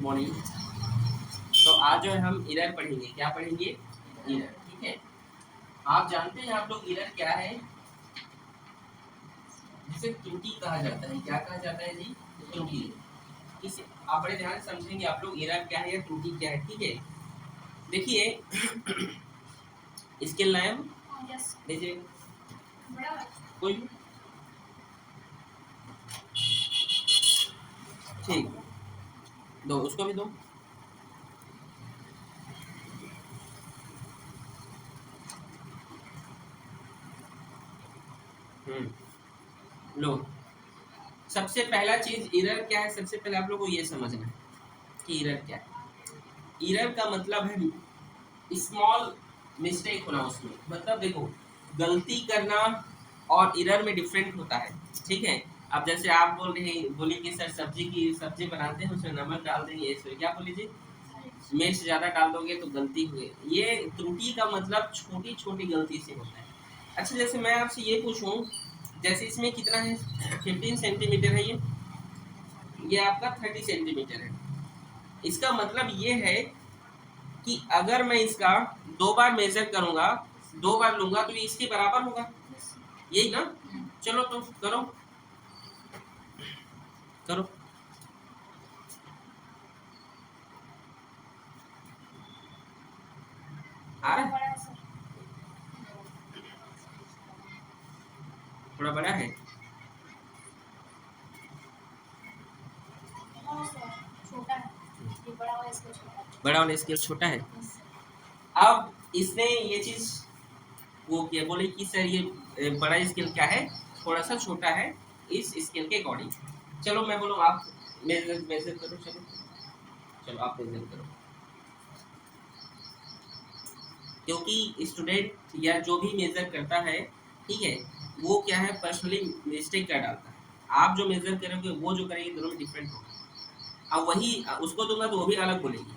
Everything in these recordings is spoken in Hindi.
मॉर्निंग। तो आज जो है हम एरर पढ़ेंगे। क्या पढ़ेंगे? एरर। ठीक है, आप जानते हैं आप लोग एरर क्या है? जिसे त्रुटि कहा जाता है। क्या कहा जाता है जी? त्रुटि। इसे आप बड़े ध्यान से समझेंगे आप लोग एरर क्या है या त्रुटि क्या है। ठीक है, देखिए इसके नाम देखिए कोई भी ठीक दो, उसको भी दो। लो, सबसे पहला चीज एरर क्या है? सबसे पहले आप लोग को ये समझना है कि एरर क्या है। एरर का मतलब है स्मॉल मिस्टेक होना उसमें। मतलब देखो, गलती करना और एरर में डिफरेंट होता है। ठीक है, अब जैसे आप बोली कि सर सब्जी बनाते हैं उसमें नमक डाल देंगे, इसमें क्या बोली जी? मिर्च ज्यादा डाल दोगे तो गलती हुई। ये त्रुटि का मतलब छोटी छोटी गलती से होता है। अच्छा, जैसे मैं आपसे ये पूछूं, जैसे इसमें कितना है? 15 सेंटीमीटर है ये आपका 30 सेंटीमीटर है। इसका मतलब ये है कि अगर मैं इसका 2 बार मेजर करूंगा, 2 बार लूंगा तो ये इसके बराबर होगा, यही ना? चलो तो करो करो। आ रहा है? थोड़ा बड़ा है। बड़ा वाला स्केल छोटा है। अब इसने ये चीज वो क्या बोले कि सर ये बड़ा स्केल क्या है, थोड़ा सा छोटा है इस स्केल के अकॉर्डिंग। चलो मैं बोलूँ आप मेजर करो। चलो चलो आप मेजर करो, क्योंकि स्टूडेंट या जो भी मेजर करता है, ठीक है, वो क्या है पर्सनली मिस्टेक कर डालता है। आप जो मेजर करोगे वो जो करेंगे दोनों में डिफरेंट होगा। अब वही उसको दूंगा तो वो भी अलग बोलेगी।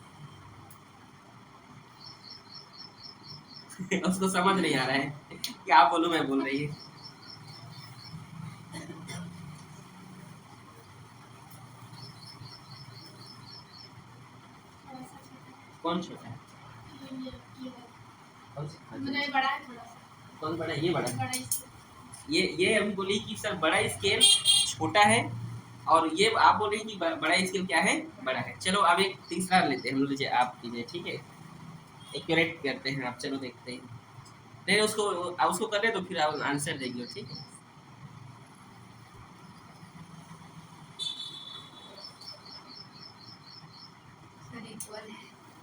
उसको समझ नहीं आ रहा है कि आप बोलो मैं बोल रही है। कौन छोटा है? कौन बड़ा है? ये बड़ा है। ये अभी बोली कि सर बड़ा स्केल छोटा है, और ये आप बोल रहे हैं कि बड़ा स्केल क्या है? बड़ा है। चलो अब एक तीसरा लेते हैं हम लोग, आप कीजिए। ठीक है, एक्यूरेट करते हैं आप। चलो देखते हैं। नहीं, उसको कर रहे तो फिर आप आंसर देंगे। ठीक है,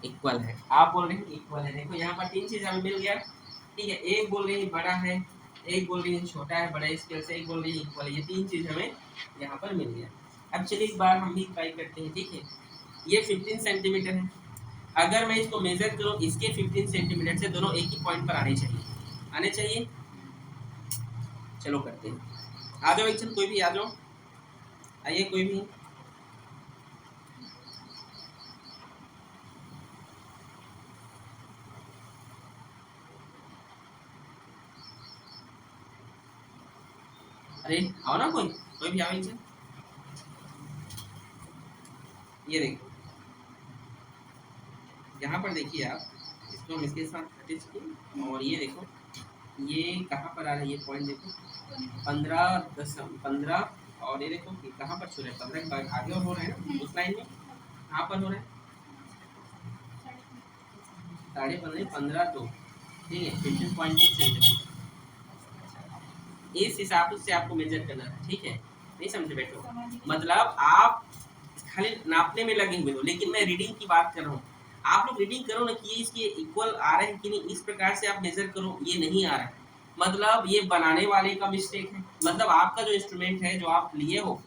इक्वल है। आप बोल रहे हैं इक्वल है। देखो यहाँ पर 3 चीज हमें मिल गया। ठीक है, एक बोल रही है बड़ा है, एक बोल रही है छोटा है बड़ा स्केल से, एक बोल रही है इक्वल है। ये 3 चीज हमें यहाँ पर मिल गया। अब चलिए एक बार हम भी ट्राई करते हैं। ठीक है, ये 15 सेंटीमीटर है। अगर मैं इसको मेजर करूँ, इसके 15 सेंटीमीटर से दोनों एक ही पॉइंट पर आने चाहिए। चलो करते हैं। आ जाओ एक कोई भी आ जाओ, आइए कोई भी। अरे आओ ना, कोई भी आओ इनसे। ये देखो, यहाँ पर देखिए आप, इसको हम इसके साथ अटैच किए, और ये देखो ये कहाँ पर आ रहा है, ये पॉइंट देखो 15, और ये देखो कि कहाँ पर छू रहे हैं 15 आगे और हो रहे हैं उस लाइन में। कहाँ पर हो रहे हैं? 15.5 15 2, ठीक है, 15.2 सेंटीमीटर। इस हिसाब से आपको मेजर करना है। ठीक है, नहीं समझे बैठो? मतलब आप खाली नापने में लगे हुए हो, लेकिन मैं रीडिंग की बात कर रहा हूँ। आप लोग रीडिंग करो ना कि ये इसके इक्वल आ रहे हैं कि नहीं, इस प्रकार से आप मेजर करो। ये नहीं आ रहा है, मतलब ये बनाने वाले का मिस्टेक है। मतलब आपका जो इंस्ट्रूमेंट है जो आप लिए हो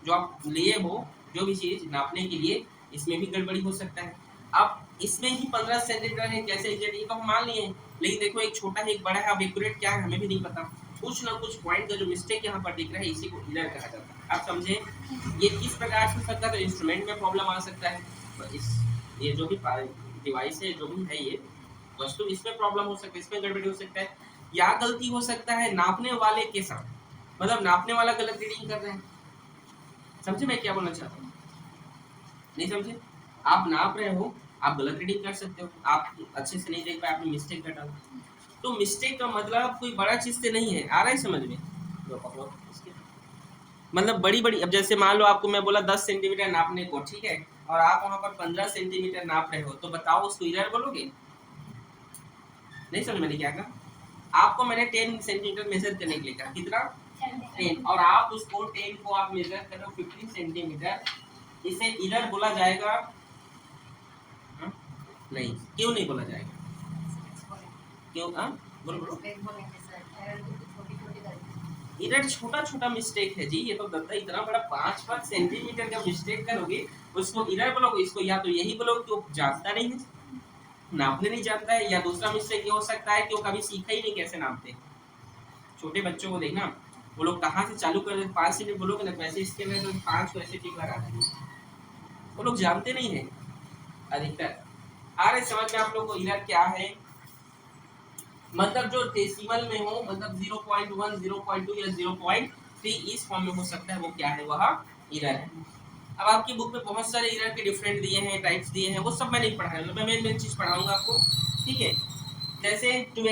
जो भी चीज नापने के लिए, इसमें भी गड़बड़ी हो सकता है। अब इसमें ही 15 सेंटीमीटर है, कैसे एग्जैक्ट ये तो हम मान लिए, लेकिन देखो एक छोटा है एक बड़ा है। अब एक्यूरेट क्या है हमें भी नहीं पता। कुछ ना कुछ पॉइंट का जो मिस्टेक यहाँ पर दिख रहा है, इसी को एरर कहा जाता है। आप समझे? ये किस प्रकार से हो सकता है? तो इंस्ट्रूमेंट में प्रॉब्लम आ सकता है, तो ये जो भी डिवाइस है, जो भी है ये वस्तु, इसमें प्रॉब्लम हो सकता है, इसमें गड़बड़ी हो सकता है, या गलती हो सकता है नापने वाले के साथ। मतलब नापने वाला गलत रीडिंग कर रहे हैं। समझे मैं क्या बोलना चाहता हूँ? नहीं समझे? आप नाप रहे हो, आप गलत रीडिंग कर सकते हो, आप अच्छे से नहीं देख पाए, आपने मिस्टेक कर डाला। तो मिस्टेक का मतलब कोई बड़ा चीज से नहीं है, आ रहा है समझ में? लो पकड़ो इसके, मतलब बड़ी बड़ी, अब जैसे मान लो आपको मैं बोला 10 सेंटीमीटर नापने को, ठीक है, और आप वहां पर 15 सेंटीमीटर नाप रहे हो, तो बताओ उसको इरर बोलोगे? नहीं समझ मैंने क्या कहा? आपको मैंने 10 सेंटीमीटर मेजर करने के लिए कहा, कितना? 10, और आप उसको 10 को आप मेजर करो 15 सेंटीमीटर, इसे इरर बोला जाएगा? हा? नहीं, क्यों नहीं बोला जाएगा? क्यों? हाँ बोलो बोलो। इरर छोटा छोटा मिस्टेक है जी, ये तो दत्ता इतना बड़ा 5 सेंटीमीटर का मिस्टेक करोगे उसको इरर बोलोगे? इसको या तो यही बोलोगे कि वो जानता नहीं है, नापने नहीं जानता है, या दूसरा मिस्टेक ये हो सकता है कि वो कभी सीखा ही नहीं कैसे नापते। छोटे बच्चों को देखना, वो लोग कहाँ से चालू कर देते, 5 सेंटीमीटर बोलोगे ना, वैसे इसके में तो 5 को ऐसे टिक लगा देंगे, वो लोग जानते नहीं है अधिकतर। आ रहे समझ में आप लोग को इरर क्या है? मतलब जो डेसिमल में हो, मतलब 0.1, 0.2 या 0.3 इस फॉर्म में हो सकता है, वो क्या है? वह इरर है। अब आपकी बुक में बहुत सारे इरर के डिफरेंट दिए हैं, टाइप्स दिए हैं, वो सब मैं नहीं पढ़ा रहा, मैं मेन चीज पढ़ाऊंगा आपको, ठीक है। जैसे टू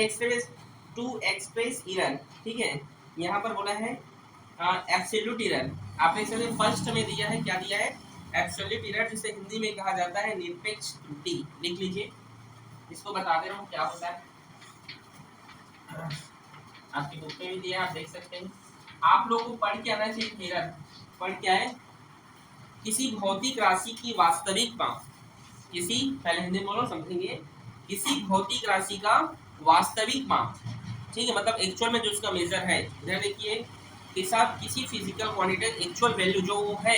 एक्सप्रेस इरर, ठीक है, यहाँ पर बोला है एब्सोल्यूट इरर। आपने इसे फर्स्ट में दिया है, क्या दिया है? एब्सोल्यूट इरर, जिसे हिंदी में कहा जाता है निरपेक्ष त्रुटि। लिख लीजिए, इसको बता दे रहा हूँ क्या होता है, आपकी बुक में भी दिया है, आप देख सकते हैं। आप लोगों को पढ़ के आना चाहिए इरर। पढ़ क्या है? किसी भौतिक राशि की वास्तविक माप, किसी, पहले हिंदी में बोलो समझेंगे, किसी भौतिक राशि का वास्तविक माप, ठीक है, मतलब एक्चुअल में जो उसका मेजर है, इधर देखिए, के साथ किसी फिजिकल क्वांटिटी एक्चुअल वैल्यू जो वो है,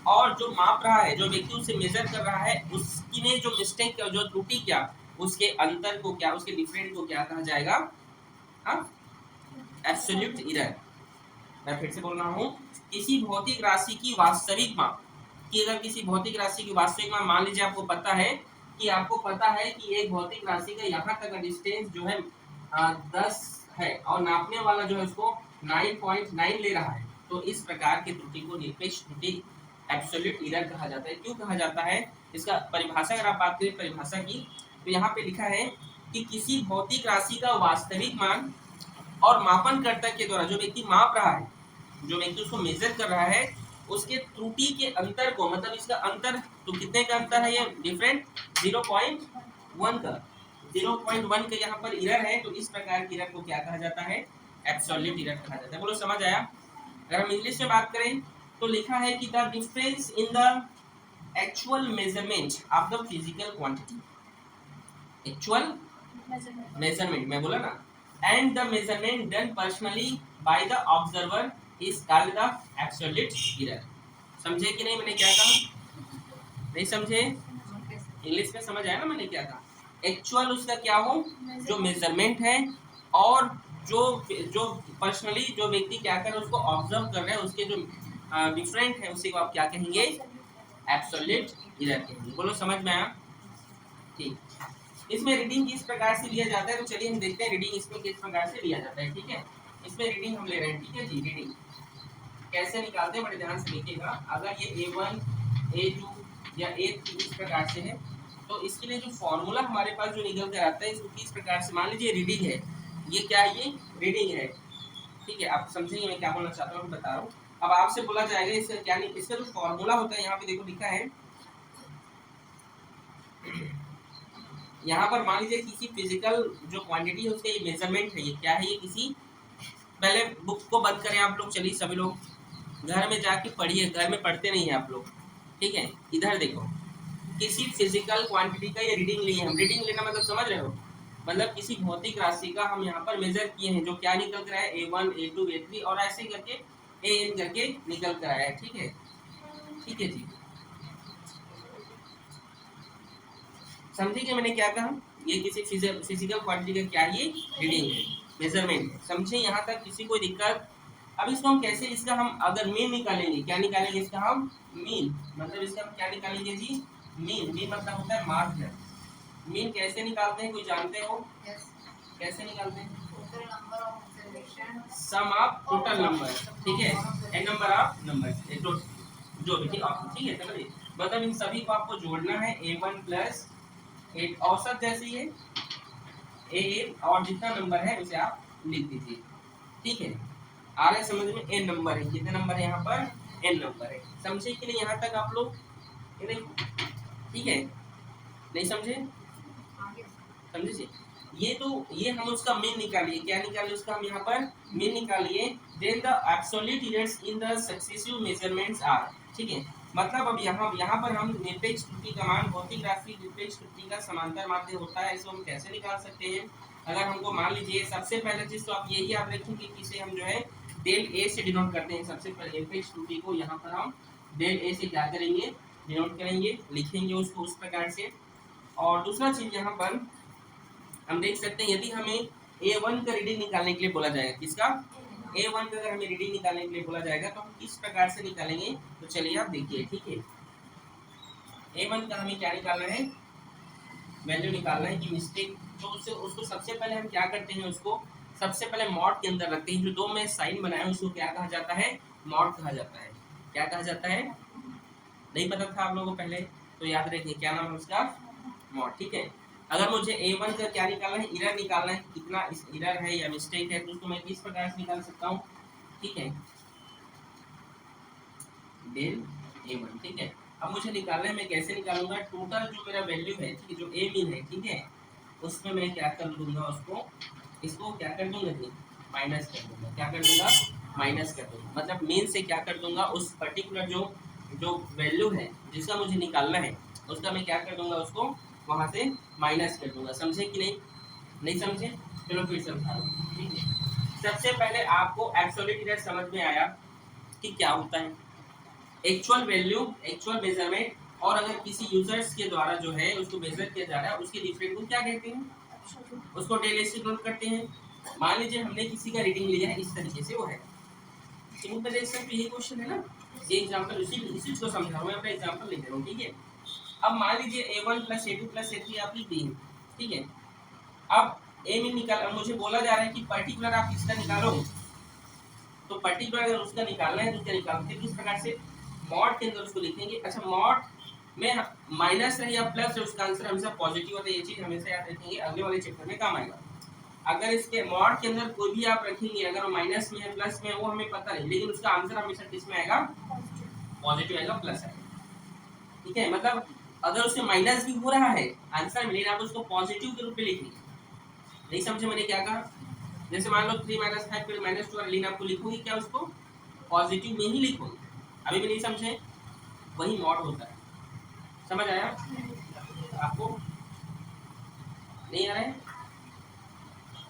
और जो माप रहा है, जो व्यक्ति उसे मेजर कर रहा है, उसकी ने जो मिस्टेक किया, जो त्रुटि किया, उसके अंतर को क्या, उसके डिफरेंट को क्या कहा जाएगा? हाँ, एब्सोल्यूट इरर। मैं फिर से बोल रहा हूँ, किसी भौतिक राशि की वास्तविक माप, कि अगर किसी भौतिक राशि की वास्तविक माप, मान लीजिए आपको पता है कि एक भौतिक राशि का यहाँ तक का डिस्टेंस जो है 10 है, और नापने वाला जो है उसको 9.9 ले रहा है, तो इस प्रकार की त्रुटि को निरपेक्ष त्रुटि, एब्सोल्यूट इरर कहा जाता है। क्यों कहा जाता है? इसका परिभाषा अगर आप बात करें परिभाषा की, तो यहाँ पे लिखा है कि किसी भौतिक राशि का वास्तविक मान और मापनकर्ता के द्वारा, जो व्यक्ति माप रहा है, जो व्यक्ति उसको मेजर कर रहा है, उसके त्रुटि के अंतर को, मतलब इसका अंतर, तो कितने का अंतर है ये? डिफरेंट 0.1 का, 0.1 का यहाँ पर इरर है, तो इस प्रकार की इरर को क्या कहा जाता है? एब्सोल्यूट इरर कहा जाता है। बोलो समझ आया? अगर हम इंग्लिश में बात करें तो लिखा है कि the difference in the actual measurement of the physical quantity, actual measurement मैं बोला ना, and the measurement done personally by the observer is called the absolute error। समझे कि नहीं मैंने क्या कहा? नहीं समझे? इंग्लिश में समझ आया ना मैंने क्या कहा? एक्चुअल उसका क्या हो, जो मेजरमेंट है, और जो जो पर्सनली जो व्यक्ति क्या कर रहा है उसको ऑब्जर्व कर रहे हैं, उसके जो डिफरेंट है, उसी को आप क्या कहेंगे? एब्सोल्यूट इरर कहेंगे। बोलो समझ में आया? ठीक। इसमें रीडिंग किस प्रकार से लिया जाता है, तो चलिए हम देखते हैं रीडिंग इसमें किस प्रकार से लिया जाता है, ठीक है। इसमें रीडिंग हम ले रहे हैं, ठीक है जी। रीडिंग कैसे निकालते हैं, बड़े ध्यान से देखिएगा। अगर ये A1, A2 या A3 इस प्रकार से है, तो इसके लिए जो फॉर्मूला हमारे पास जो निकल कर आता है, इसको किस प्रकार से, मान लीजिए रीडिंग है, ये क्या है? ये रीडिंग है, ठीक है। आप समझेंगे मैं क्या बोलना चाहता हूँ, बता रहा हूँ। अब आपसे बोला जाएगा इसका क्या नहीं, इसका जो फॉर्मूला होता है, यहाँ पे देखो लिखा है, यहाँ पर मान लीजिए किसी फिजिकल जो क्वांटिटी है उसका ये मेजरमेंट है, ये क्या है? ये किसी, पहले बुक को बंद करें आप लोग, चलिए सभी लोग घर में जाके पढ़िए, घर में पढ़ते नहीं है आप लोग, ठीक है। इधर देखो, किसी फिजिकल क्वांटिटी का ये रीडिंग लिए हम, रीडिंग लेना मतलब समझ रहे हो, मतलब किसी भौतिक राशि का हम यहाँ पर मेजर किए हैं, जो क्या निकल कर आया है? A1, A2, A3 और ऐसे करके AN करके निकल कर आया है, ठीक है। ठीक है जी, समझे कि मैंने क्या कहा? ये किसी फिजिकल क्वांटिटी का क्या है? ये रीडिंग है, मेजरमेंट है। समझे यहाँ तक? किसी को दिक्कत? अब इसको हम कैसे, इसका हम अगर मीन निकालेंगे, क्या निकालेंगे इसका हम? मीन, मतलब इसका हम क्या निकालेंगे जी? मीन। मीन मतलब होता है माध्य। मीन कैसे निकालते हैं, कोई जानते हो? कैसे निकालते हैं? सम ऑफ टोटल नंबर, ठीक है, एन नंबर ऑफ नंबर, जो भी, ठीक है, समझिए। मतलब इन सभी को आपको जोड़ना है, a1 प्लस 8 औसत जैसी है a और जितना नंबर है उसे आप लिख दीजिए। ठीक है, आ रहा है समझ में? n नंबर है, कितने नंबर है यहाँ पर? n नंबर है। समझे कि नहीं यहाँ तक आप लोग? नहीं, ठीक है, नहीं समझे? समझे जी? ये हम उसका मीन निकालिए, क्या निकालिए उसका हम यहाँ पर मीन निकालिए। Then the absolute errors in the successive measurements are. ठीक है, मतलब अब यहाँ पर हम निरपेक्ष त्रुटि का मान भौतिक राशि निरपेक्ष त्रुटि का समांतर माध्य होता है, इसको हम कैसे निकाल सकते हैं? अगर हमको मान लीजिए सबसे पहले चीज तो आप यही याद रखें कि इसे हम जो है डेल ए से डिनोट करते हैं। सबसे पहले निरपेक्ष त्रुटि को यहाँ पर हम डेल ए से क्या करेंगे? डिनोट करेंगे, लिखेंगे उसको उस प्रकार से। और दूसरा चीज यहाँ पर हम देख सकते हैं, यदि हमें A1 का रीडिंग निकालने के लिए बोला जाएगा, किसका? A1 का अगर हमें रीडिंग निकालने के लिए बोला जाएगा तो हम किस प्रकार से निकालेंगे? तो चलिए आप देखिए। ठीक है, A1 का हमें क्या निकालना है? वैल्यू निकालना है कि मिस्टेक तो उसको सबसे पहले हम क्या करते हैं, उसको सबसे पहले मॉड के अंदर रखते हैं। जो दो में साइन बनाया उसको क्या कहा जाता है? मॉड कहा जाता है। क्या कहा जाता है? नहीं पता था आप लोगों को पहले? तो याद रखिए क्या नाम है उसका? मॉड। ठीक है, अगर मुझे A1 का क्या निकालना है? एरर निकालना है, कितना इस एरर है या मिस्टेक है, तो उसको मैं किस प्रकार से निकाल सकता हूँ? ठीक है, डेल A1। ठीक है, अब मुझे निकालना है, मैं कैसे निकालूंगा? टोटल जो मेरा वैल्यू है, ठीक है, जो A मीन है, ठीक है, उसमें मैं क्या कर दूंगा? उसको इसको क्या कर दूंगा जी? माइनस कर दूंगा। क्या कर दूंगा? माइनस कर दूंगा। मतलब मीन से क्या कर दूंगा? उस पर्टिकुलर जो जो वैल्यू है जिसका मुझे निकालना है उसका मैं क्या कर दूंगा? उसको वहां से माइनस कर दूंगा। समझे कि नहीं? नहीं समझे? चलो फिर समझा रहा हूं। ठीक है, सबसे पहले आपको एब्सोल्यूट एरर समझ में आया कि क्या होता है? एक्चुअल वैल्यू, एक्चुअल मेजरमेंट, और अगर किसी यूजर्स के द्वारा जो है उसको मेजर किया जा रहा है उसके डिफरेंट को क्या कहते हैं? उसको डेल से नोट करते हैं। मान लीजिए हमने किसी का रीडिंग लिया है, इस तरीके से वो है सिंपल पे, ये क्वेश्चन है ना, ये एग्जांपल इसी को समझा रहा हूं मैं, अपना एग्जांपल लिख रहा हूं। ठीक है, अब मान लीजिए A1 plus A2 plus A3 आप लिख दिए। ठीक है, अब ए में निकाल, मुझे बोला जा रहा है कि पर्टिकुलर आप किसका निकालो, तो पर्टिकुलर अगर उसका निकालना है तो क्या निकालते हैं? किस प्रकार से? मॉड के अंदर उसको लिखेंगे। अच्छा, मॉड में माइनस है या प्लस है, उसका आंसर हमेशा पॉजिटिव होता है। ये चीज हमेशा याद रखेंगे, अगले वाले चैप्टर में काम आएगा। अगर इसके मॉड के अंदर कोई भी आप रखेंगे, अगर वो माइनस में है प्लस में है वो हमें पता नहीं, लेकिन उसका आंसर हमेशा किस में आएगा? पॉजिटिव आएगा, प्लस आएगा। ठीक है, मतलब अगर उससे माइनस भी हो रहा है आंसर में, लेकिन आप उसको पॉजिटिव के रूप में लिखेंगे। नहीं समझे मैंने क्या कहा? जैसे मान लो 3 - 5 फिर -2, लेकिन आपको लिखोगे क्या? उसको पॉजिटिव में ही लिखोगे। अभी भी नहीं समझे? वही मॉड होता है। समझ आया आपको? नहीं आ रहा है?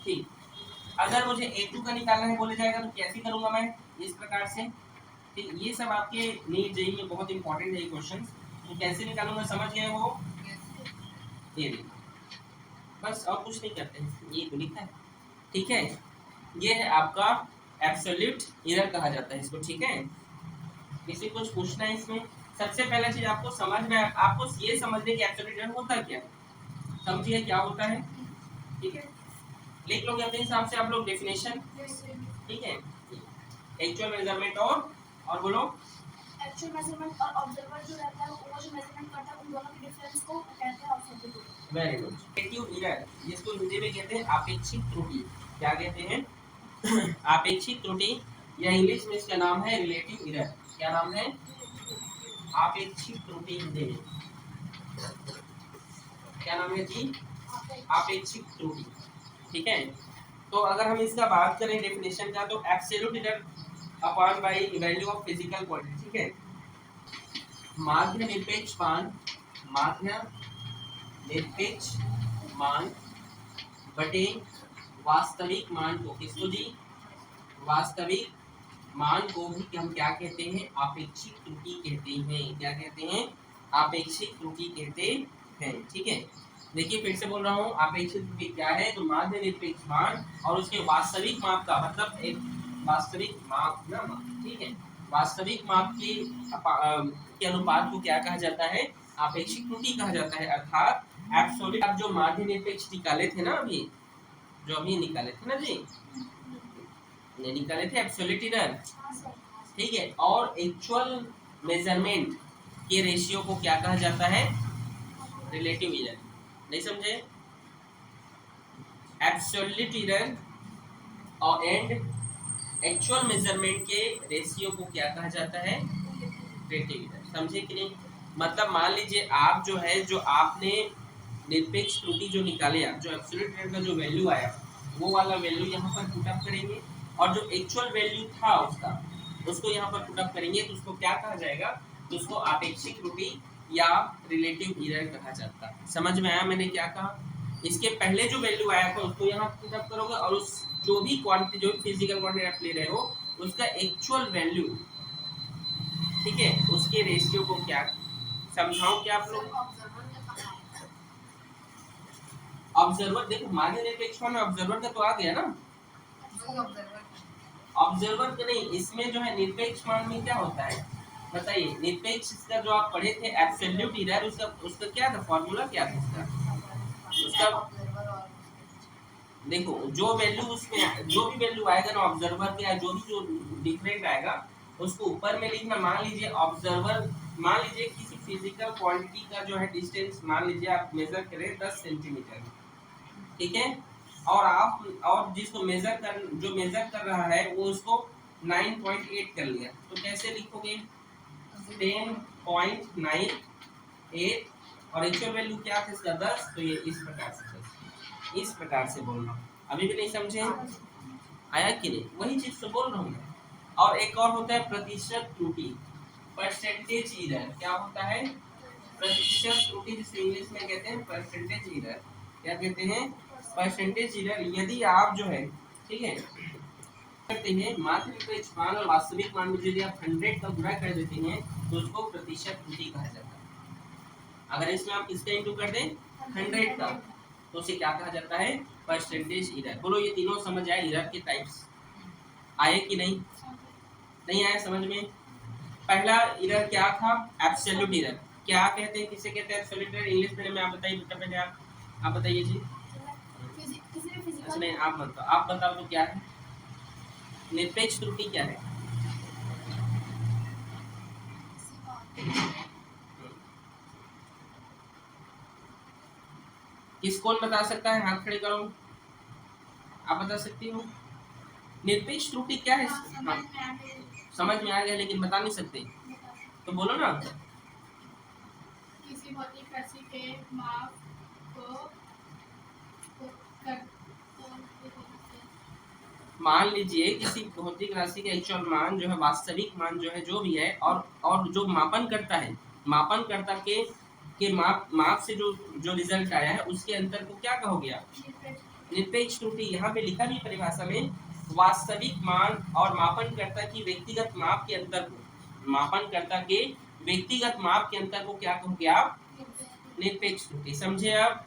ठीक, अगर मुझे A2 का निकालना है बोले जाएगा तो कैसे करूंगा मैं? इस प्रकार से। ठीक, ये सब आपके नीट जेईई में बहुत इंपॉर्टेंट है ये क्वेश्चन। तो कैसे निकालूंगा? समझ गए हो? ये देखो, बस और कुछ नहीं करते हैं, ये तो लिखा है। ठीक है, ये है आपका एब्सोल्यूट एरर कहा जाता है इसको। ठीक है, किसी कुछ पूछना है इसमें? सबसे पहला चीज आपको समझ में, आपको ये समझने की एब्सोल्यूट एरर होता क्या है, समझिए क्या होता है। ठीक है, लिख लोगे अपने हिसाब से आप लोग डेफिनेशन। ठीक है, एक्चुअल मेजरमेंट और बोलो एक्चुअल मेजरमेंट और ऑब्जर्वर जो रहता है वो जो मेजरमेंट करता है उन दोनों के डिफरेंस को कहते हैं ऑब्जर्वेटिव। Very good. रिलेटिव एरर, जिसको हिंदी में कहते हैं आपेक्षिक त्रुटि। क्या कहते हैं? आपेक्षिक त्रुटि, या इंग्लिश में इसका नाम है रिलेटिव एरर। क्या नाम है? आपेक्षिक त्रुटि। हिंदी में क्या नाम है जी? आपेक्षिक त्रुटि। ठीक है, तो अगर हम इसका बात करें डेफिनेशन का, तो absolute error upon by value of physical quantity. ठीक है, माध्य निरपेक्ष मान, माध्य निरपेक्ष मान बटे वास्तविक मान को, किसको जी? वास्तविक मान को भी हम क्या कहते हैं? आपेक्षिक त्रुटि कहते हैं। क्या कहते हैं? आपेक्षिक त्रुटि कहते हैं। ठीक है, देखिए फिर से बोल रहा हूँ, आपेक्षिक त्रुटि क्या है? तो माध्य निरपेक्ष मान और उसके वास्तविक माप का, मतलब एक वास्तविक माप ना, ठीक है, वास्तविक माप के अनुपात को क्या कहा जाता है? आपेक्षिक त्रुटि कहा जाता है। अर्थात एब्सोल्यूट, आप जो माध्य निरपेक्ष निकाले थे ना अभी, जो अभी निकाले थे ना जी, निकाले थे एब्सोल्यूट एरर। ठीक है, और एक्चुअल मेजरमेंट के रेशियो को क्या कहा जाता है? Relative error. नहीं समझे? एब्सोल्यूट एरर और एंड एक्चुअल मेजरमेंट के रेशियो को क्या कहा जाता है? Relative error. समझे कि नहीं? मतलब मान लीजिए आप जो है, जो आपने निरपेक्ष त्रुटि जो निकाले आप, जो एब्सोल्यूट एरर का जो वैल्यू आया वो वाला वैल्यू यहाँ पर पुट अप करेंगे, और जो एक्चुअल वैल्यू था उसका उसको यहाँ पर पुट अप करेंगे, तो उसको क्या कहा जाएगा? तो उसको आपेक्षिक त्रुटि या रिलेटिव एरर कहा जाता है। समझ में आया मैंने क्या कहा? इसके पहले जो वैल्यू आया था उसको यहाँ पुट अप करोगे, और उस जो भी क्वांटिटी, जो फिजिकल क्वांटिटी आप ले रहे हो उसका एक्चुअल वैल्यू, ठीक है, उसके रेशियो को क्या समझाओ क्या आप लोग? ऑब्जर्वर, देखो मान्य निरपेक्ष मान में ऑब्जर्वर का तो आ गया ना, ऑब्जर्वर का नहीं, इसमें जो है निरपेक्ष मान में क्या होता है बताइए? निरपेक्ष का जो आप पढ़े थे एब्सोल्यूट एरर, उसका क्या था, फॉर्मूला क्या था उसका? देखो जो वैल्यू उसमें, जो भी वैल्यू आएगा ना ऑब्जर्वर के, या जो भी जो डिफरेंट आएगा उसको ऊपर में लिखना। मान लीजिए ऑब्जर्वर, मान लीजिए किसी फिजिकल क्वांटिटी का जो है डिस्टेंस, मान लीजिए आप मेजर करें 10 सेंटीमीटर, ठीक है, और आप, और जिसको मेजर कर, जो मेजर कर रहा है वो उसको 9.8 कर लिया, तो कैसे लिखोगे? 10.98, और एक्चुअल वैल्यू क्या था इसका? 10, तो ये इस प्रकार से, इस प्रकार से बोलना। अभी भी नहीं समझे? आया कि नहीं? वही चीज तो बोल रहा हूँ मैं। और एक और होता है प्रतिशत त्रुटि, परसेंटेज एरर। क्या होता है? प्रतिशत त्रुटि, जिसे इंग्लिश में कहते हैं परसेंटेज एरर। क्या कहते हैं? Percentage error. यदि आप जो है, ठीक है, करते हैं मात्र निरपेक्ष मान और वास्तविक मान में यदि आप 100 का गुणा कर देते हैं तो उसको प्रतिशत त्रुटि कहा जाता है। अगर इसमें आप किसका इंटू कर दें 100 का, तो उसे क्या कहा जाता है? Percentage error. बोलो ये तीनों समझ आए? एरर के टाइप्स आए कि नहीं? नहीं आया समझ में? पहला एरर क्या था? Absolute error. क्या कहते हैं, किसे कहते हैं एब्सोल्यूट एरर? इंग्लिश में आप बताइए बेटा, पहले आप बताइए जी। अच्छा नहीं, आप बताओ, आप बताओ तो क्या है निरपेक्ष त्रुटि? क्या है? किस कौन बता सकता है? हाथ खड़े करो, आप बता सकती हो निरपेक्ष त्रुटि क्या है? हाँ, समझ में आ गया, लेकिन बता नहीं सकते, तो बोलो ना। किसी भौतिक राशि के माप को मान लीजिए किसी भौतिक राशि का एक्चुअल मान जो है, वास्तविक मान जो है, जो भी है, और जो मापन करता है, मापन करता के माप से जो रिजल्ट आया है उसके अंतर को क्या कहोगे आप? निरपेक्ष त्रुटि। यहाँ पे लिखा भी परिभाषा में, वास्तविक मान और मापनकर्ता की व्यक्तिगत माप के अंतर को, मापनकर्ता के व्यक्तिगत माप के अंतर को क्या कहोगे आप? निरपेक्ष त्रुटि। समझे आप?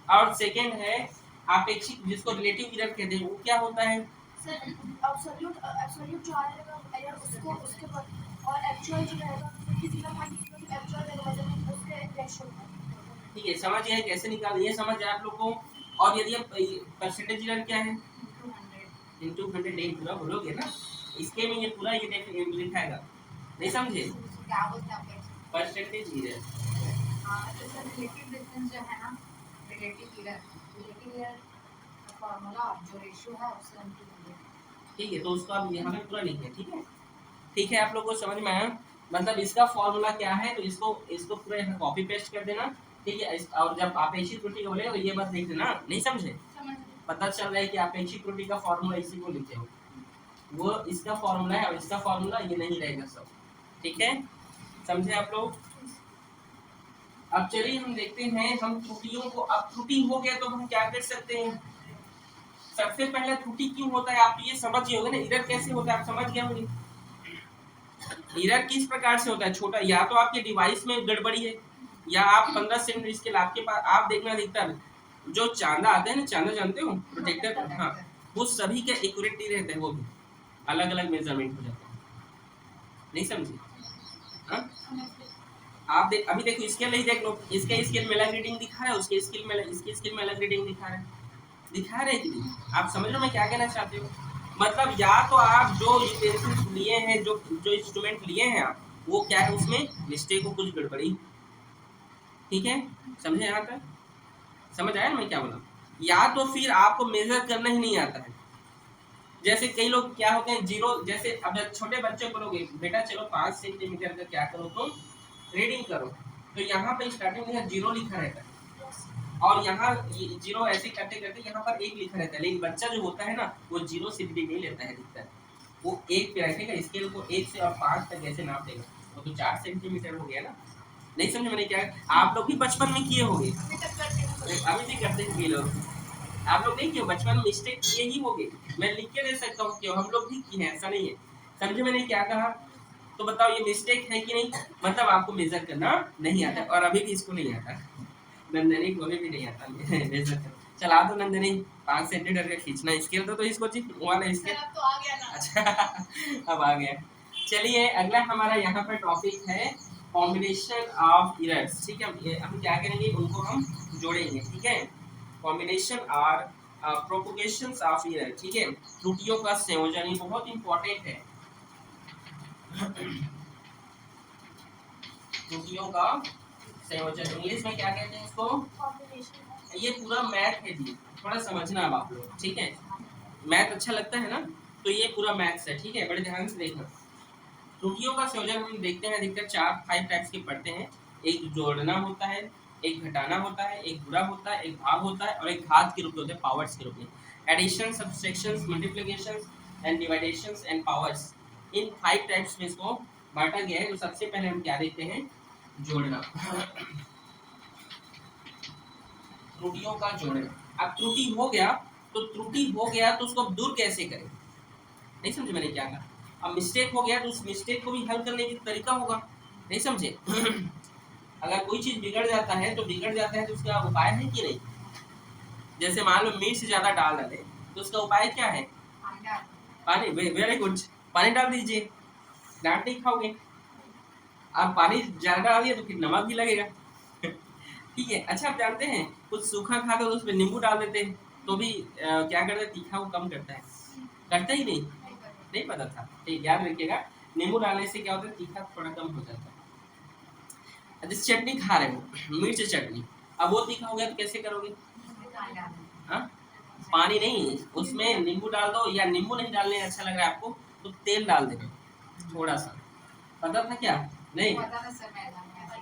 और सेकेंड है आपेक्षिक, जिसको रिलेटिव एरर कहते हैं। वो क्या होता है? एब्सोल्यूट जो आएगा उसको उसके और एक्चुअल जो रहेगा किसी का एक्चुअल रहेगा उसके रेशियो। ठीक है, समझ गए कैसे निकाल, ये समझ आए आप लोग को? और यदि आप परसेंटेज एरर क्या है? इनटू 100 एक पूरा बोलोगे ना, इसके में ये पूरा ये लिखाएगा। नहीं समझे? क्या बोलते हैं परसेंटेज एरर? हां, तो सर रिलेटिव डिफरेंस जो है ना, रिलेटिव एरर का फार्मूला जो रेशियो है उससे हम ठीक है, तो उसको आप यहाँ पे पूरा लिखें। ठीक है, ठीक है, आप लोगों को समझ में आया? मतलब इसका फॉर्मूला क्या है, तो इसको पूरा यहाँ कॉपी पेस्ट कर देना। ठीक है, और जब आपेक्षिक त्रुटि का बोलेगा तो ये बात लिख देना। नहीं समझे? पता चल रहा है कि आपेक्षिक त्रुटि का फॉर्मूला इसी को लिखे हो, वो इसका फॉर्मूला है, और इसका फॉर्मूला ये नहीं रहेगा सब। ठीक है, समझे आप लोग? अब चलिए हम देखते हैं हम त्रुटियों को। अब त्रुटि हो गया तो हम क्या कर सकते हैं? सबसे पहले त्रुटि क्यों होता है आप ये समझ गए होंगे ना। एरर कैसे होता है आप समझ गए होंगे। एरर किस प्रकार से होता है? छोटा, या तो आपके डिवाइस में गड़बड़ी है, या आप 15 सेकंड स्केल आपके पास, आप देखना अधिकतर जो चांदा आते हैं ना, चांदा जानते हो प्रोटेक्टर, हाँ, वो सभी का एक्यूरेट नहीं रहता है, वो भी अलग अलग मेजरमेंट हो जाता है। नहीं समझे? हाँ, आप अभी देखो स्केल ही देख लो, इसके स्केल में अलग रीडिंग दिखा रहा है, उसके स्केल में, इसके स्केल में अलग रीडिंग दिखा रहे कि नहीं? आप समझ लो मैं क्या कहना चाहते हो? मतलब या तो आप जो यूटेंसिल्स लिए हैं, जो इंस्ट्रूमेंट लिए हैं आप, वो क्या है, उसमें मिस्टेक हो, कुछ गड़बड़ी। ठीक है, समझे यहाँ तक? समझ आया ना मैं क्या बोला? या तो फिर आपको मेजर करना ही नहीं आता है। जैसे कई लोग क्या होते हैं, जीरो, जैसे अब जब छोटे बच्चे को बोलोगे बेटा चलो 5 सेंटीमीटर का क्या करो, तो रीडिंग करो, तो यहाँ पे स्टार्टिंग में जीरो लिखा रहता है, और यहाँ जीरो ऐसे करते करते यहाँ पर एक लिखा रहता है। लेकिन बच्चा जो होता है ना, वो जीरो से रीडिंग नहीं लेता है अधिकतर, वो एक पे रखेगा, स्केल को 1 से और 5 तक ऐसे नाप देगा। वो तो 4 सेंटीमीटर हो गया ना। नहीं समझे मैंने क्या? आप लोग भी बचपन में किए होंगे, अभी भी करते हैं ये लोग। आप लोग नहीं किए बचपन में, मिस्टेक किए ही होंगे, मैं लिख के दे सकता हूँ क्यों, हम लोग भी किए हैं, ऐसा नहीं है। समझे मैंने क्या कहा? तो बताओ ये मिस्टेक है कि नहीं? मतलब आपको मेजर करना नहीं आता, और अभी भी इसको नहीं आता। नंदनी को अभी भी नहीं आता मेजर करना। चला दो नंदनी, 5 सेंटीमीटर का खींचना स्केल दो तो इसको जी वाला स्केल। अब तो आ गया ना। अच्छा अब आ गया। चलिए अगला हमारा यहाँ पर टॉपिक है कॉम्बिनेशन ऑफ इरर्स। ठीक है, हम क्या करेंगे, उनको हम जोड़ेंगे। ठीक है, कॉम्बिनेशन और प्रोपोगेशंस ऑफ इरर। ठीक है, त्रुटियों का संयोजन, ये बहुत इंपॉर्टेंट है। त्रुटियों का संयोजन इंग्लिश में क्या कहते हैं इसको? कॉम्बिनेशन। ये पूरा मैथ है जी, थोड़ा समझना अब आप लोग। ठीक है, मैथ अच्छा लगता है ना, तो ये पूरा मैथ्स है। ठीक है, बड़े ध्यान से देखना। त्रुटियों का संयोजन हम देखते हैं अधिकतर 4-5 टाइप्स के पढ़ते हैं। एक जोड़ना होता है, एक घटाना होता है, एक गुणा होता है, एक भाग होता है, और एक घात के रूप में होते हैं, पावर्स के रूप में। Addition, subtractions, multiplications and divisions and powers, in 5 types में इसको बांटा गया है। तो सबसे पहले हम क्या देखते हैं, जोड़ना। त्रुटियों का जोड़ना। अब त्रुटि हो गया तो उसको अब दूर कैसे करें? नहीं समझे मैंने क्या कहा? अब मिस्टेक हो गया तो उस मिस्टेक को भी हल करने की तरीका होगा। नहीं समझे? अगर कोई चीज बिगड़ जाता है तो उसका उपाय है कि नहीं? जैसे मान लो मिर्च ज्यादा डाल डाले तो उसका उपाय क्या है? पानी। वेरी गुड, पानी डाल दीजिए, डांट नहीं खाओगे। आप पानी ज्यादा डाल दिए तो फिर नमक भी लगेगा। ठीक है, अच्छा आप जानते हैं कुछ सूखा खाते हो तो उसमें नींबू डाल देते हैं तो भी क्या करता है, तीखा को कम करता है। करता ही नहीं पता था? ठीक, याद रखिएगा, नींबू डालने से क्या होता है, तीखा थोड़ा कम हो जाता है। जैसे चटनी खा रहे हो, मिर्च चटनी, अब वो तीखा हो गया तो कैसे करोगे? हाँ, पानी नहीं, उसमें नींबू डाल दो, या नींबू नहीं डालने अच्छा लग रहा है आपको तो तेल डाल देना थोड़ा सा। पता था क्या? नहीं?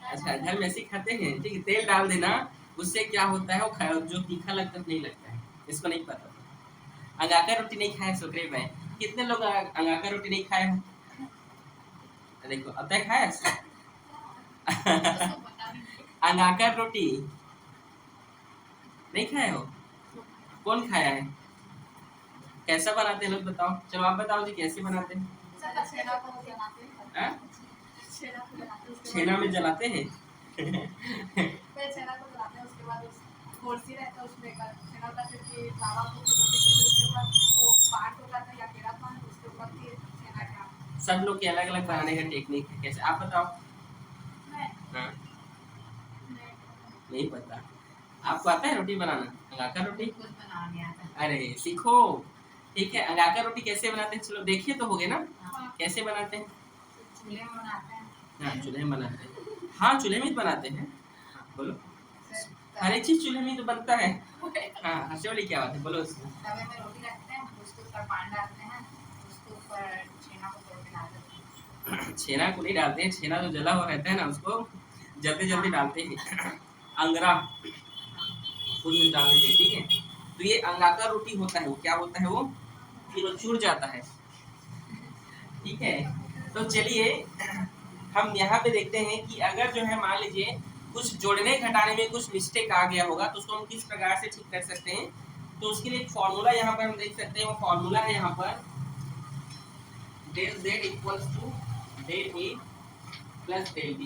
अच्छा, घर में ऐसे खाते हैं। ठीक है, तेल डाल देना, उससे क्या होता है, वो जो तीखा लगता नहीं लगता है। इसको नहीं पता था। अंगाकर रोटी नहीं खाए सुग्रीव भाई? कितने लोग अंगाकर रोटी नहीं खाए हो? देखो अब तक खाया अंगाकर रोटी नहीं खाए हो? कौन खाया है? कैसा बनाते हैं लोग बताओ? चलो आप बताओ जी, कैसे बनाते हैं? छेना में जलाते हैं। सब लोग के अलग अलग बनाने का टेक्निक है। कैसे आप बताओ? हाँ, नहीं पता? आपको आता है रोटी बनाना, अंगाकर रोटी? अरे सीखो। ठीक है, अंगाकर रोटी कैसे बनाते हैं चलो देखिए तो होगे ना, कैसे बनाते हैं? हाँ, चूल्हे में बनाते हैं। हाँ, चूल्हे में ही बनाते हैं। हाँ, बोलो। हर एक चीज चूल्हे में ही तो बनता है। हाँ, हंसने वाली क्या बात है, बोलो उसमें। छेना को नहीं डालते हैं, छेना जो जला हुआ रहता है ना उसको जल्दी जल्दी डालते हैं। अंगरा उसमें डाल देते हैं। ठीक है, तो ये अंगाकर रोटी होता है, वो क्या होता है, वो फिर वो चूर जाता है। ठीक है, तो चलिए हम यहाँ पे देखते हैं कि अगर जो है मान लीजिए कुछ जोड़ने घटाने में कुछ मिस्टेक आ गया होगा तो उसको हम किस प्रकार से ठीक कर सकते हैं। तो उसके लिए एक फॉर्मूला यहाँ पर हम देख सकते हैं। वो फॉर्मूला है यहाँ पर del z equals to del a plus del b।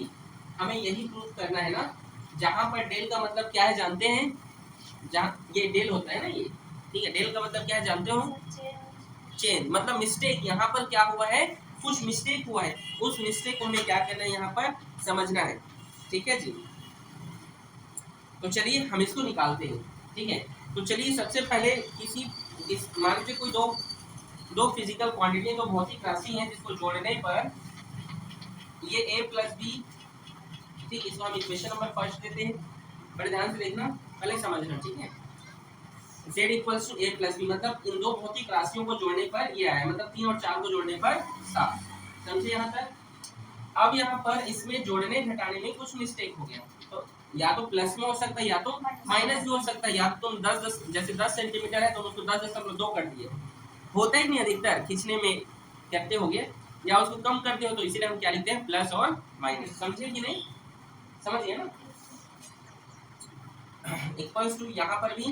हमें यही प्रूफ करना है ना, जहाँ पर डेल का मतलब क्या है जानते हैं? जहाँ ये डेल होता है ना ये, ठीक है, डेल का मतलब क्या है जानते हो? चेंज, मतलब मिस्टेक। यहाँ पर क्या हुआ है, कुछ मिस्टेक हुआ है, उस मिस्टेक को हमें क्या करना है यहाँ पर समझना है। ठीक है जी, तो चलिए हम इसको निकालते हैं। ठीक है, तो चलिए सबसे पहले मान लीजिए कोई दो फिजिकल क्वांटिटी, दो भौतिक राशि है जिसको जोड़ने पर ये a प्लस बी, ठीक, इसको हम इक्वेशन नंबर फर्स्ट देते हैं, बड़े ध्यान से देखना, पहले समझना, ठीक है। z equals to a plus B मतलब इन दो भौतिक राशियों को जोड़ने पर ये आया, मतलब 3 और 4 को जोड़ने पर 7, समझे यहाँ तक। अब यहाँ पर इसमें जोड़ने घटाने में कुछ मिस्टेक हो गया, तो या तो प्लस में हो सकता है या तो माइनस भी हो सकता है, या तो तुम 10 जैसे 10 सेंटीमीटर है तो उसको 10.2 कर दिए, होता ही नहीं अधिकतर खींचने में करते हो गए, या उसको कम करते हो, तो इसीलिए हम क्या लिखते हैं प्लस और माइनस, समझे कि नहीं, समझिए ना। इक्वल्स टू यहाँ पर भी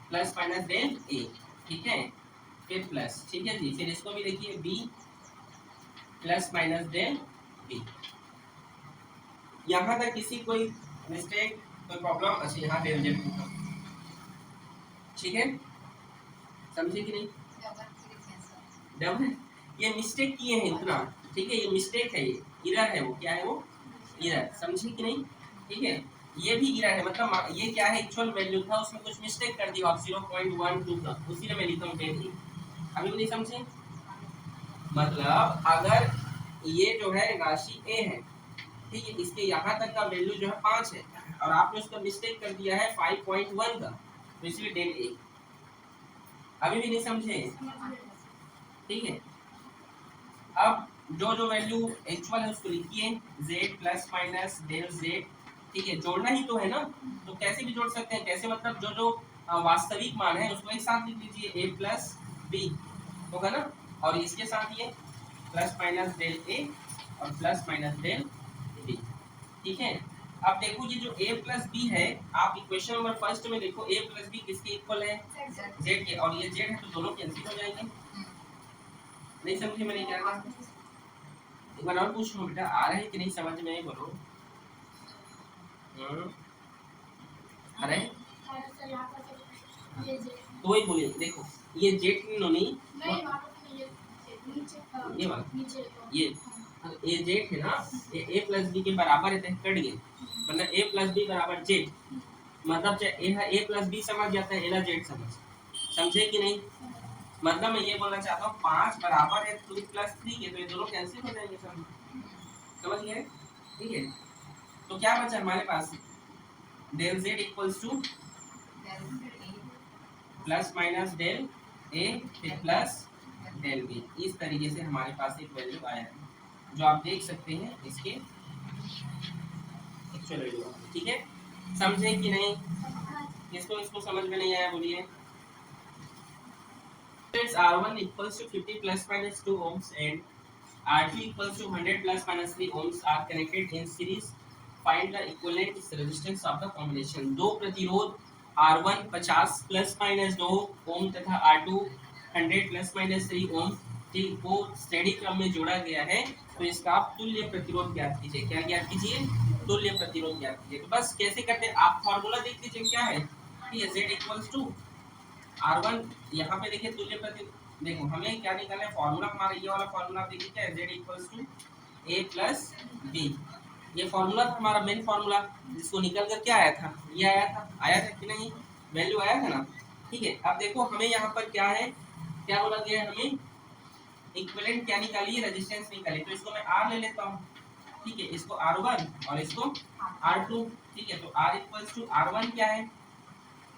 प्लस माइनस डेल ए, ठीक है, फिर प्लस, ठीक है जी, फिर इसको भी देखिए B plus minus del B. यहाँ तक किसी कोई मिस्टेक, कोई प्रॉब्लम? अच्छा यहाँ डेल जेड, ठीक है, समझे कि नहीं। डबल ये मिस्टेक किए हैं इतना, ठीक है, ये मिस्टेक है, ये इरर है, वो क्या है, वो इरर, समझे कि नहीं, ठीक है, ये भी इरर है, मतलब ये क्या है, एक्चुअल वैल्यू था उसमें कुछ मिस्टेक कर दिया आप 0.12 का, उसी में मैं लिखता हूँ 10 ही, अभी भी नहीं समझे। मतलब अगर ये जो है राशि ए है, ठीक है, इसके यहाँ तक का वैल्यू जो है 5 है, और आपने उसका मिस्टेक कर दिया है 5.1 का, तो इसलिए डेल ए, अभी भी नहीं समझे, ठीक है। अब जो वैल्यू एक्चुअल है उसको लिखिए z plus minus del z, ठीक है, जोड़ना ही तो है ना, तो कैसे भी जोड़ सकते हैं, कैसे मतलब जो वास्तविक मान है उसको एक साथ लिख लीजिए, a प्लस बी होगा ना, और इसके साथ ये प्लस माइनस डेल a और प्लस माइनस डेल b, ठीक है। अब देखो ये जो a प्लस बी है, आप इक्वेशन नंबर फर्स्ट में देखो a प्लस बी किसके इक्वल है, z के, और ये z है तो दोनों कैंसिल हो जाएंगे, नहीं समझे मैंने क्या कहा। एक बार और पूछ लो बेटा, आ रहा है कि नहीं समझ में, बोलो। अरे तो वही बोले, देखो ये जेट नहीं, ये वाला ये जेट है ना, ये a प्लस बी के बराबर है, तो कट गए, मतलब a प्लस बी बराबर जेट, मतलब a प्लस बी समझ जाता है, एला जेट समझे कि नहीं। मतलब मैं ये बोलना चाहता हूँ 5 बराबर है 2 प्लस 3 के, तो ये दोनों कैंसिल हो जाएंगे, समझ गए, ठीक है। तो क्या बचा हमारे पास, del z equals to plus minus del a फिर प्लस डेल b, इस तरीके से हमारे पास एक वैल्यू आया है, जो आप देख सकते हैं इसके एक्चुअल वैल्यू, ठीक है, समझे कि नहीं। इसको समझ में नहीं आया बोलिए। R1 equals to 50 plus minus 2 ohms and R2 equals to 100 plus minus 3 ohms are connected in series. Find the equivalent resistance of the combination. दो प्रतिरोध R1 50 plus minus 2 ohm तथा R2 100 plus minus 3 ohm को श्रेणी क्रम में जोड़ा गया है, तो इसका आप तुल्य प्रतिरोध ज्ञात कीजिए। क्या ज्ञात कीजिए, तुल्य प्रतिरोध ज्ञात कीजिए। तो बस कैसे करते हैं, आप फॉर्मूला देख लीजिए क्या है, ठीक है, Z इक्वल्स टू R1, यहाँ पे देखिए तुल्य प्रति, देखो हमें क्या निकालना है, फॉर्मूला हमारा ये वाला फॉर्मूला आप देखिए क्या है, Z equals to A plus B, ये फॉर्मूला था हमारा मेन फॉर्मूला, जिसको निकल कर क्या आया था, ये आया था कि नहीं, वैल्यू आया था ना, ठीक है। अब देखो हमें यहाँ पर क्या है, क्या बोला गया है, हमें इक्विवेलेंट क्या निकालिए, रेजिस्टेंस निकालिए, तो इसको मैं R ले लेता हूँ, ठीक है, इसको R1 और इसको R2, ठीक है, तो R इक्वल्स टू R1 क्या है,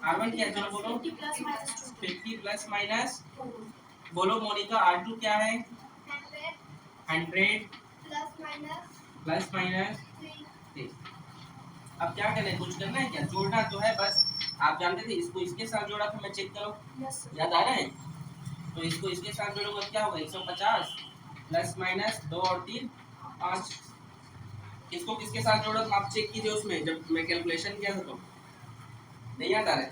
R1 क्या है, चलो बोलो 50 प्लस माइनस, बोलो मोनिका R2 क्या है, 100 प्लस माइनस 3। अब क्या करना है, कुछ करना है क्या, जोड़ना तो है बस, आप जानते थे इसको इसके साथ जोड़ा था, मैं चेक करो, याद आ रहा है, तो इसको इसके साथ जोड़ोगे क्या होगा, 150 प्लस माइनस 2 और 3 5, इसको किसके साथ जोड़ा था आप चेक कीजिए, उसमें जब मैं कैलकुलेशन किया था तो नहीं याद आ रहा है,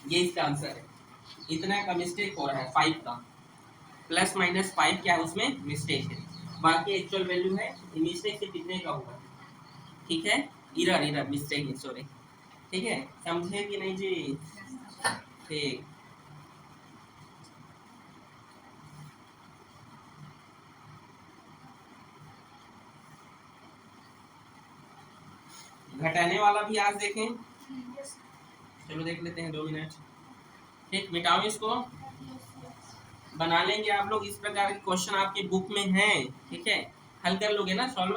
ये इसका आंसर है, इतना का मिस्टेक हो रहा है 5 का, प्लस माइनस 5 क्या है उसमें मिस्टेक है, बाकी एक्चुअल वैल्यू है, मिस्टेक से कितने का होगा, ठीक है, इरर मिस्टेक है, सॉरी, ठीक है, समझे कि नहीं जी, ठीक। घटाने वाला भी आज देखें, चलो देख लेते हैं 2 मिनट, ठीक, मिटाओ इसको, बना लेंगे आप लोग, इस प्रकार के क्वेश्चन आपकी बुक में हैं, ठीक है, हल कर लोगे ना सॉल्व?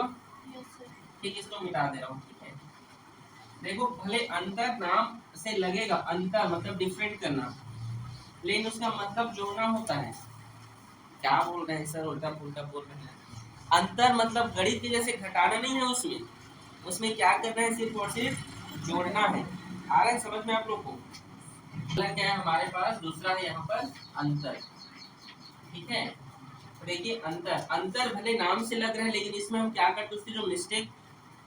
Yes sir. ठीक, इसको मिटा दे रहा हूँ, ठीक है। देखो भले अंतर नाम से लगेगा, अंतर मतलब डिफरेंट करना, लेकिन उसका मतलब जोड़ना होता है। क्या बोल रहे हैं सर, उल्टा पुल्टा बोल रहे हैं। अंतर मतलब गणित के जैसे घटाना नहीं है, उसमें क्या करना है, सिर्फ और सिर्फ जोड़ना है। आ रहा है समझ में आप लोग को? अगला क्या है हमारे पास, दूसरा है यहाँ पर अंतर, ठीक है। तो देखिए अंतर, अंतर भले नाम से लग रहा है, लेकिन इसमें हम क्या करते हैं, उसकी जो मिस्टेक,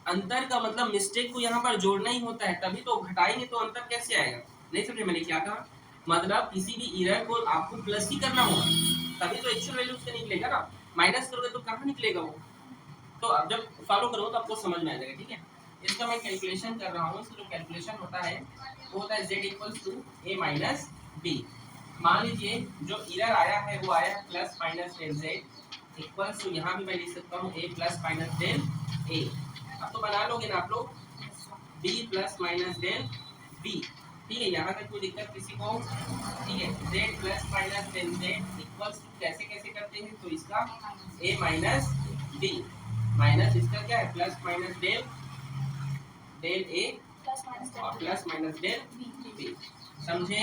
अंतर का मतलब मिस्टेक को यहाँ पर जोड़ना ही होता है, तभी तो घटाएंगे तो अंतर कैसे आएगा। नहीं समझे मैंने क्या कहा? मतलब किसी भी इरर को आपको प्लस ही करना होगा, तभी तो एक्चुअल वैल्यू उसका निकलेगा ना, माइनस करोगे तो कहाँ निकलेगा वो। तो अब जब फॉलो करो तो आपको समझ में आ जाएगा, ठीक है। इसका मैं कैलकुलेशन कर रहा हूँ, इसका जो कैलकुलेशन होता है वो होता है z equals to a minus B. मान लीजिए जो इरर आया है वो आया है plus minus del z equals to, यहाँ भी मैं लिख सकता हूँ a plus minus del a। अब तो बना लोगे ना आप लोग, b plus minus del b, ठीक है। यहाँ तक कोई दिक्कत किसी को? ठीक है, z plus minus del z equals to कैसे कैसे करते हैं, तो इसका a माइनस b माइनस इसका क्या है, plus minus del del a plus minus और plus minus del B. b, समझे?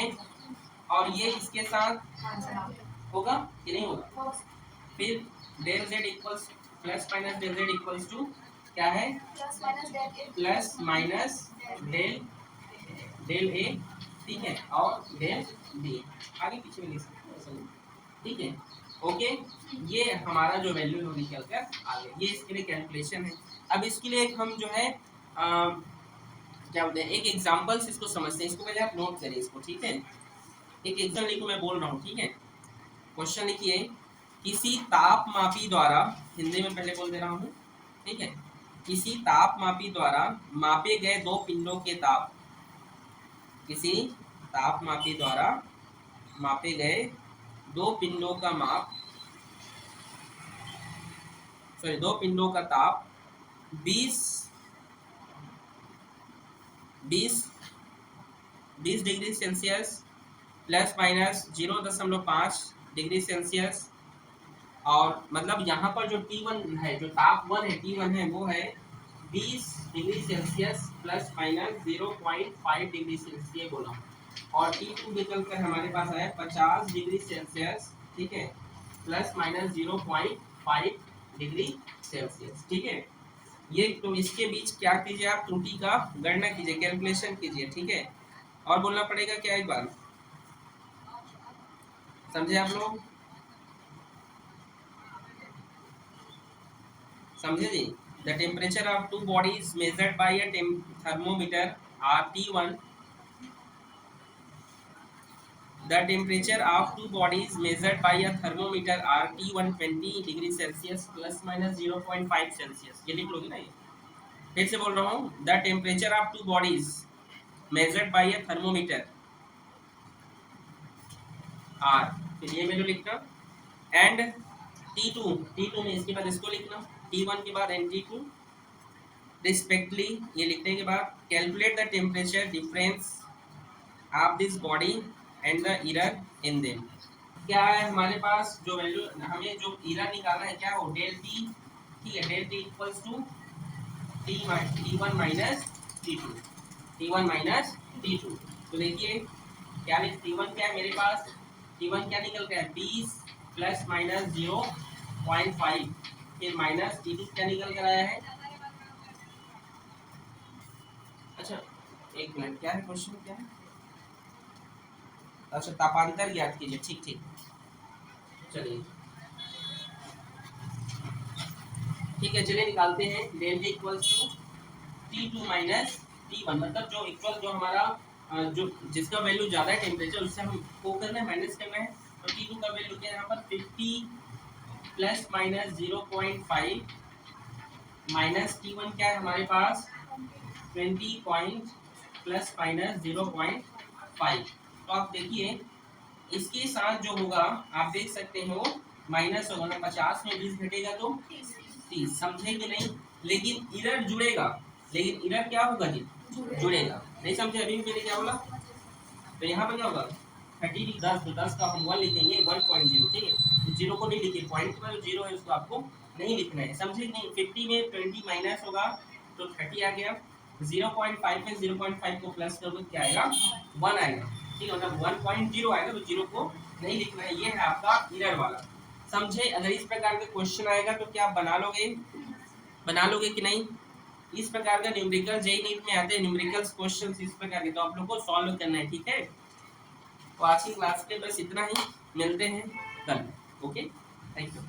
और ये इसके साथ होगा कि नहीं होगा? फिर del z equals plus minus del z equals to क्या है, plus minus del A plus minus del del a, ठीक है, और डेल b। आगे पीछे में लिख सकते हैं, ठीक है। ओके, ये हमारा जो वैल्यू है निकल कर आ गया, ये इसके लिए कैलकुलेशन है। अब इसके लिए एक हम जो है क्या बोलते हैं, एक एग्जांपल से इसको समझते हैं। इसको पहले आप नोट करिए इसको, ठीक है। एक एग्जांपल लिखो, मैं बोल रहा हूँ, ठीक है। क्वेश्चन लिखिए, किसी तापमापी द्वारा, हिंदी में पहले बोल दे रहा हूँ, ठीक है। किसी तापमापी द्वारा मापे गए दो पिंडों के ताप, किसी तापमापी द्वारा मापे गए दो पिंडों का माप, सॉरी दो पिंडों का ताप 20 degree Celsius plus minus 0.5 degree Celsius, और मतलब यहाँ पर जो T1 है, जो ताप 1 है, T1 है, वो है 20 degree Celsius plus minus 0.5 degree Celsius, ये बोला। और T2 निकल कर हमारे पास आया 50 डिग्री सेल्सियस, ठीक है, प्लस माइनस 0.5 डिग्री सेल्सियस, ठीक है। ये तो इसके बीच क्या कीजिए, आप त्रुटि का गणना कीजिए, कैलकुलेशन कीजिए, ठीक है। और बोलना पड़ेगा क्या एक बार, समझे आप लोग? समझे जी? The temperature of two bodies measured by a thermometer are T1, the temperature of two bodies measured by a thermometer are T1 20 degree Celsius plus minus 0.5 Celsius, ये लिख लोगे ना। ये फिर से बोल रहा हूँ, the temperature of two bodies measured by a thermometer are, फिर ये वैल्यू लिखना, एंड T2 में इसके बाद इसको लिखना, T1 के बाद एंड T2 रिस्पेक्टली, ये लिखने के बाद calculate the temperature difference of this body and the error in them. क्या है हमारे पास जो वैल्यू, हमें जो इरर निकालना है, क्या हो, डेल टी, ठीक है। Del T equals to T1 minus T2, तो देखिए क्या है, T1 क्या है मेरे पास, T1 क्या निकल गया है 20 प्लस माइनस 0.5, फिर माइनस T2 क्या निकल कर आया है। अच्छा एक मिनट, क्या है क्वेश्चन, क्या है? अच्छा तापांतर ज्ञात कीजिए, ठीक ठीक, चलिए ठीक है, चलिए निकालते हैं। Del T equals to T2 minus T1, मतलब जो इक्वल, जो हमारा जो जिसका वैल्यू ज़्यादा है टेम्परेचर, उससे हमको करना है, माइनस करना है। तो T2 का वैल्यू क्या है यहाँ पर 50 प्लस माइनस 0.5 माइनस T1 क्या है हमारे पास 20 पॉइंट प्लस माइनस 0.5। तो आप देखिए इसके साथ जो होगा आप देख सकते हो माइनस होगा ना, 50 में 20 घटेगा तो 30, समझे कि नहीं? लेकिन इरर जुड़ेगा, लेकिन इरर क्या होगा जी, जुड़ेगा। नहीं समझे अभी भी मैंने क्या बोला? तो यहाँ पर क्या होगा, 30 10 तो 10 का हम 1 लिखेंगे 1.0, ठीक है। तो 0 को नहीं लिखे, पॉइंट पर जो 0 है उसको आपको नहीं लिखना है, समझे नहीं। 50 में 20 माइनस होगा तो 30 आ गया, 0.5 में 0.5 को प्लस करोगे क्या आएगा 1 आएगा, ठीक है। मतलब 1.0 आएगा तो 0 को नहीं लिखना है, ये है आपका इरर वाला, समझे। अगर इस प्रकार का क्वेश्चन आएगा तो क्या बना लोगे कि नहीं। इस प्रकार का न्यूमेरिकल जेईई नीट में आते हैं न्यूमेरिकल्स क्वेश्चंस इस प्रकार के, तो आप लोग को सॉल्व करना है, ठीक है। तो आज की क्लास के बस इतना ही, मिलते हैं कल, ओके, थैंक यू।